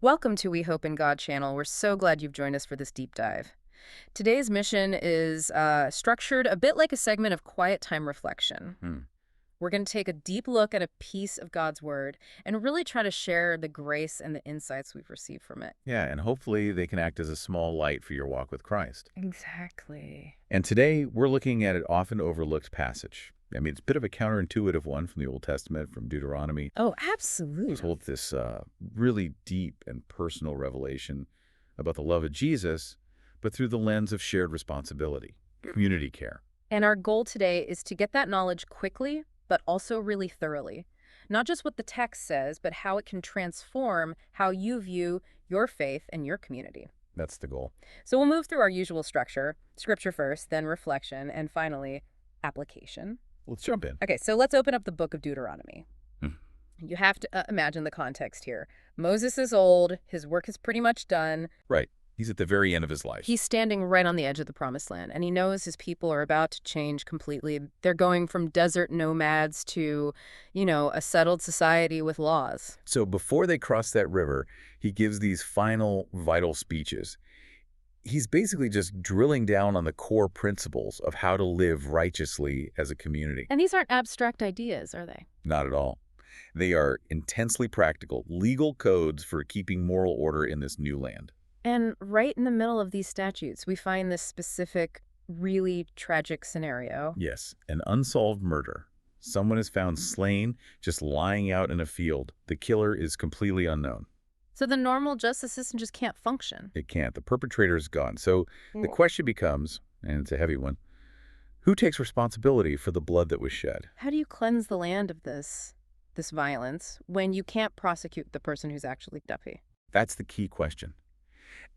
Welcome to We Hope in God channel. We're so glad you've joined us for this deep dive. Today's mission is structured a bit like a segment of quiet time reflection. Hmm. We're going to take a deep look at a piece of God's Word and really try to share the grace and the insights we've received from it. Yeah, and hopefully they can act as a small light for your walk with Christ. Exactly. And today we're looking at an often overlooked passage. I mean, it's a bit of a counterintuitive one from the Old Testament, from Deuteronomy. Oh, absolutely. It's told this really deep and personal revelation about the love of Jesus, but through the lens of shared responsibility, community care. And our goal today is to get that knowledge quickly, but also really thoroughly. Not just what the text says, but how it can transform how you view your faith and your community. That's the goal. So we'll move through our usual structure, scripture first, then reflection, and finally, application. Let's jump in. Okay, so let's open up the book of Deuteronomy. Hmm. You have to imagine the context here. Moses is old, his work is pretty much done. Right. He's at the very end of his life. He's standing right on the edge of the promised land, and he knows his people are about to change completely. They're going from desert nomads to, a settled society with laws. So before they cross that river, he gives these final vital speeches. He's basically just drilling down on the core principles of how to live righteously as a community. And these aren't abstract ideas, are they? Not at all. They are intensely practical, legal codes for keeping moral order in this new land. And right in the middle of these statutes, we find this specific, really tragic scenario. Yes, an unsolved murder. Someone is found slain, just lying out in a field. The killer is completely unknown. So the normal justice system just can't function. It can't. The perpetrator is gone. So the question becomes, and it's a heavy one, who takes responsibility for the blood that was shed? How do you cleanse the land of this violence when you can't prosecute the person who's actually guilty? That's the key question.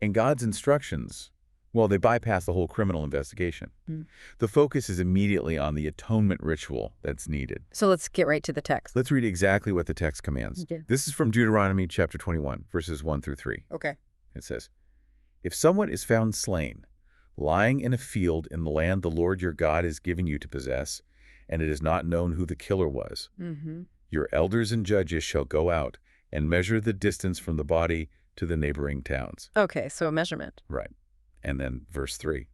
And God's instructions, well, they bypass the whole criminal investigation. The focus is immediately on the atonement ritual that's needed. So let's get right to the text. Let's read exactly what the text commands. Okay. This is from Deuteronomy chapter 21, verses 1 through 3. Okay. It says, "If someone is found slain, lying in a field in the land the Lord your God is giving you to possess, and it is not known who the killer was, your elders and judges shall go out and measure the distance from the body to the neighboring towns." Okay, so a measurement. Right. And then verse 3.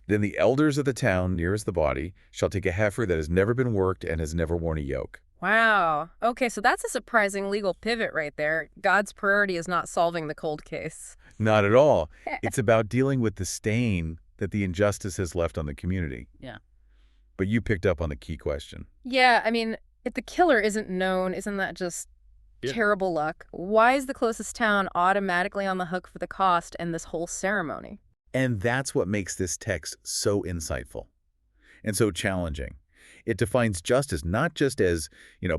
"Then the elders of the town nearest the body shall take a heifer that has never been worked and has never worn a yoke." Wow. Okay, so that's a surprising legal pivot right there. God's priority is not solving the cold case. Not at all. It's about dealing with the stain that the injustice has left on the community. Yeah. But you picked up on the key question. Yeah, I mean, if the killer isn't known, isn't that just terrible luck? Why is the closest town automatically on the hook for the cost and this whole ceremony? And that's what makes this text so insightful and so challenging. It defines justice not just as,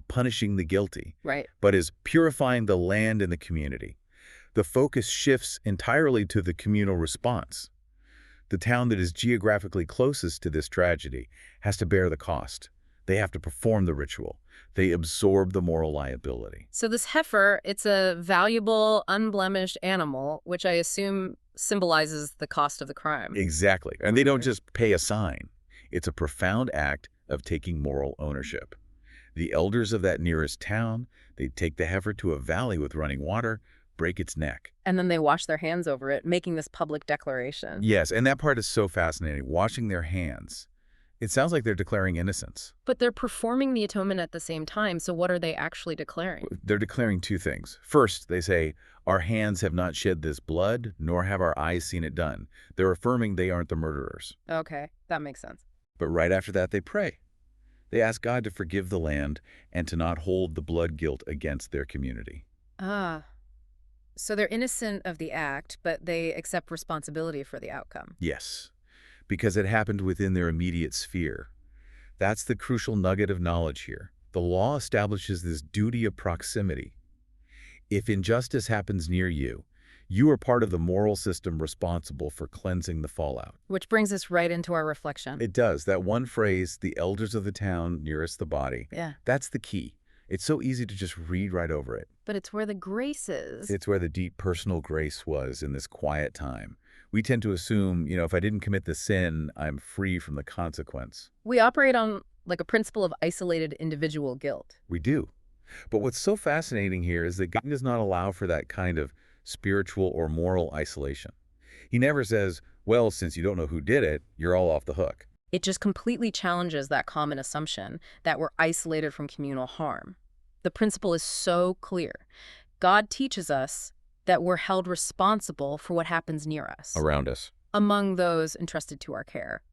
punishing the guilty, Right. but as purifying the land and the community. The focus shifts entirely to the communal response. The town that is geographically closest to this tragedy has to bear the cost. They have to perform the ritual. They absorb the moral liability. So this heifer, it's a valuable, unblemished animal, which I assume symbolizes the cost of the crime. Exactly. And they don't just pay a sign. It's a profound act of taking moral ownership. The elders of that nearest town, they take the heifer to a valley with running water, break its neck. And then they wash their hands over it, making this public declaration. Yes, and that part is so fascinating. Washing their hands. It sounds like they're declaring innocence. But they're performing the atonement at the same time, so what are they actually declaring? They're declaring two things. First, they say, our hands have not shed this blood, nor have our eyes seen it done. They're affirming they aren't the murderers. Okay, that makes sense. But right after that, they pray. They ask God to forgive the land and to not hold the blood guilt against their community. Ah, so they're innocent of the act, but they accept responsibility for the outcome. Yes, because it happened within their immediate sphere. That's the crucial nugget of knowledge here. The law establishes this duty of proximity. If injustice happens near you, you are part of the moral system responsible for cleansing the fallout. Which brings us right into our reflection. It does. That one phrase, the elders of the town nearest the body, Yeah. that's the key. It's so easy to just read right over it. But it's where the grace is. It's where the deep personal grace was in this quiet time. We tend to assume, if I didn't commit the sin, I'm free from the consequence. We operate on like a principle of isolated individual guilt. We do. But what's so fascinating here is that God does not allow for that kind of spiritual or moral isolation. He never says, well, since you don't know who did it, you're all off the hook. It just completely challenges that common assumption that we're isolated from communal harm. The principle is so clear. God teaches us that we're held responsible for what happens near us, Around us. among those entrusted to our care.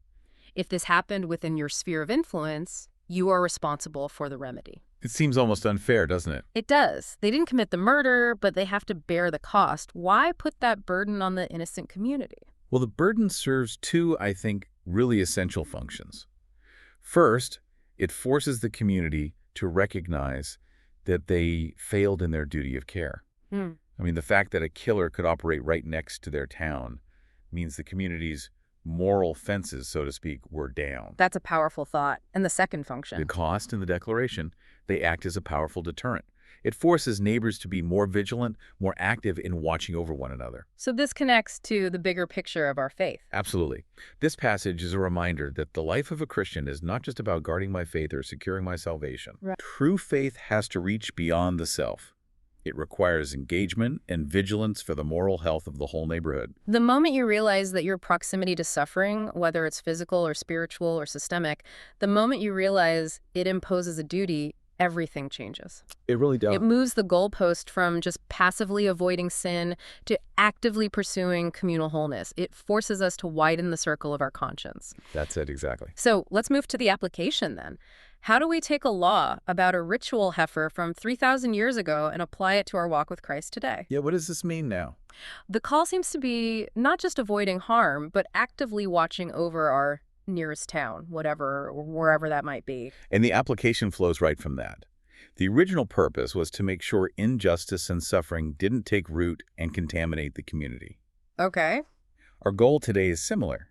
If this happened within your sphere of influence, you are responsible for the remedy. It seems almost unfair, doesn't it? It does. They didn't commit the murder, but they have to bear the cost. Why put that burden on the innocent community? Well, the burden serves two, I think, really essential functions. First, it forces the community to recognize that they failed in their duty of care. I mean, the fact that a killer could operate right next to their town means the community's moral fences, so to speak, were down. That's a powerful thought. And the second The function. cost and the declaration, they act as a powerful deterrent. It forces neighbors to be more vigilant, more active in watching over one another. So this connects to the bigger picture of our faith. Absolutely. This passage is a reminder that the life of a Christian is not just about guarding my faith or securing my salvation. Right. True faith has to reach beyond the self. It requires engagement and vigilance for the moral health of the whole neighborhood. The moment you realize that your proximity to suffering, whether it's physical or spiritual or systemic, the moment you realize it imposes a duty, everything changes. It really does. It moves the goalpost from just passively avoiding sin to actively pursuing communal wholeness. It forces us to widen the circle of our conscience. That's it, exactly. So let's move to the application then. How do we take a law about a ritual heifer from 3,000 years ago and apply it to our walk with Christ today? Yeah, what does this mean now? The call seems to be not just avoiding harm, but actively watching over our nearest town, whatever, or wherever that might be. And the application flows right from that. The original purpose was to make sure injustice and suffering didn't take root and contaminate the community. Okay. Our goal today is similar: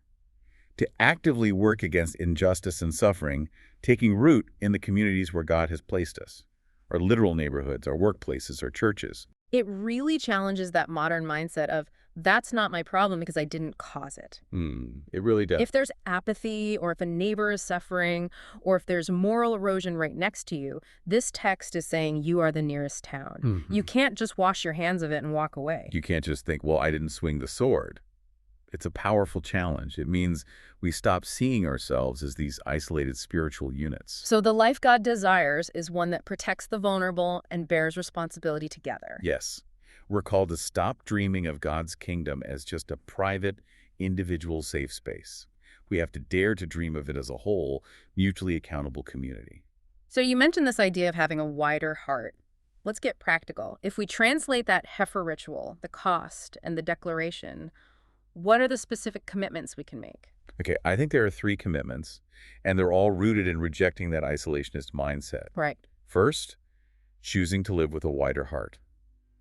to actively work against injustice and suffering taking root in the communities where God has placed us, our literal neighborhoods, our workplaces, our churches. It really challenges that modern mindset of, that's not my problem because I didn't cause it. It really does. If there's apathy, or if a neighbor is suffering, or if there's moral erosion right next to you, this text is saying you are the nearest town. You can't just wash your hands of it and walk away. You can't just think, well, I didn't swing the sword. It's a powerful challenge. It means we stop seeing ourselves as these isolated spiritual units. So the life God desires is one that protects the vulnerable and bears responsibility together. Yes, we're called to stop dreaming of God's kingdom as just a private, individual safe space. We have to dare to dream of it as a whole, mutually accountable community. So you mentioned this idea of having a wider heart. Let's get practical. If we translate that heifer ritual, the cost, and the declaration, what are the specific commitments we can make? Okay, I think there are 3 commitments, and they're all rooted in rejecting that isolationist mindset. Right. First, choosing to live with a wider heart.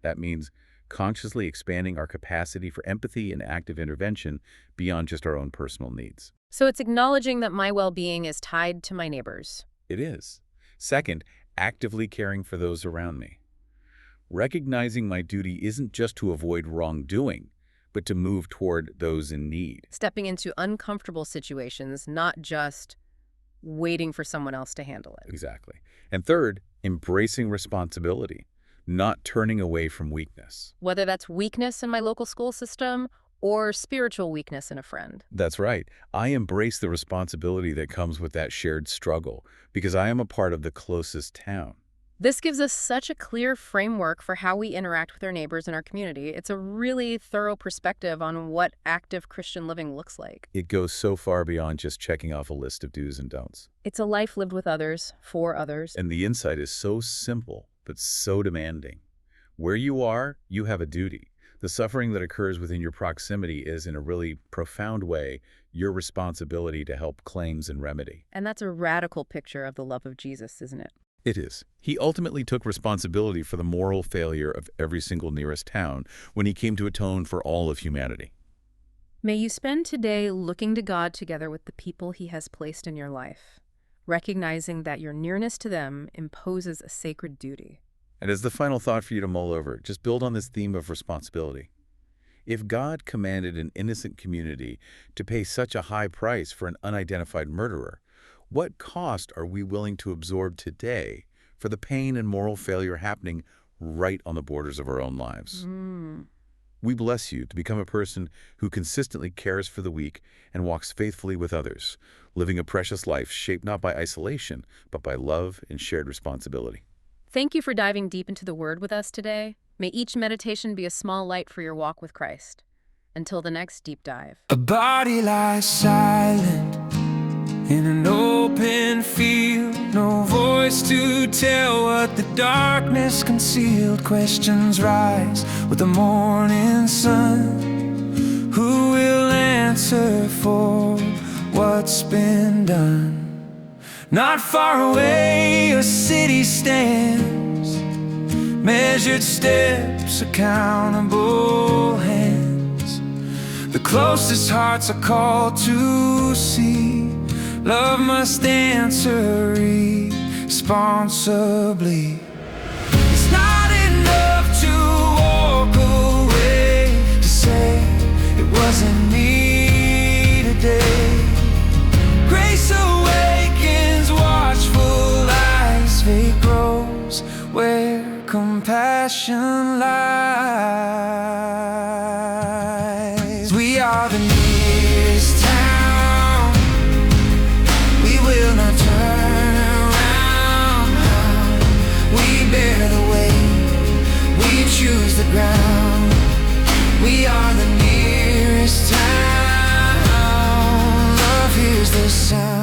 That means consciously expanding our capacity for empathy and active intervention beyond just our own personal needs. So it's acknowledging that my well-being is tied to my neighbors. It is. Second, actively caring for those around me. Recognizing my duty isn't just to avoid wrongdoing, but to move toward those in need. Stepping into uncomfortable situations, not just waiting for someone else to handle it. Exactly. And third, embracing responsibility, not turning away from weakness. Whether that's weakness in my local school system or spiritual weakness in a friend. That's right. I embrace the responsibility that comes with that shared struggle because I am a part of the closest town. This gives us such a clear framework for how we interact with our neighbors in our community. It's a really thorough perspective on what active Christian living looks like. It goes so far beyond just checking off a list of do's and don'ts. It's a life lived with others, for others. And the insight is so simple, but so demanding. Where you are, you have a duty. The suffering that occurs within your proximity is, in a really profound way, your responsibility to help claims and remedy. And that's a radical picture of the love of Jesus, isn't it? It is. He ultimately took responsibility for the moral failure of every single nearest town when he came to atone for all of humanity. May you spend today looking to God together with the people he has placed in your life, recognizing that your nearness to them imposes a sacred duty. And as the final thought for you to mull over, just build on this theme of responsibility. If God commanded an innocent community to pay such a high price for an unidentified murderer, what cost are we willing to absorb today for the pain and moral failure happening right on the borders of our own lives? We bless you to become a person who consistently cares for the weak and walks faithfully with others, living a precious life shaped not by isolation, but by love and shared responsibility. Thank you for diving deep into the Word with us today. May each meditation be a small light for your walk with Christ. Until the next deep dive. A body lies silent in an open field, no voice to tell what the darkness concealed. Questions rise with the morning sun. Who will answer for what's been done? Not far away a city stands, measured steps, accountable hands. The closest hearts are called to see. Love must answer responsibly. It's not enough to walk away, to say it wasn't me today. Grace awakens watchful eyes, faith grows where compassion lies. We are the nearest town, we will not turn around. We bear the weight, we choose the ground. We are the nearest town, love hears the sound.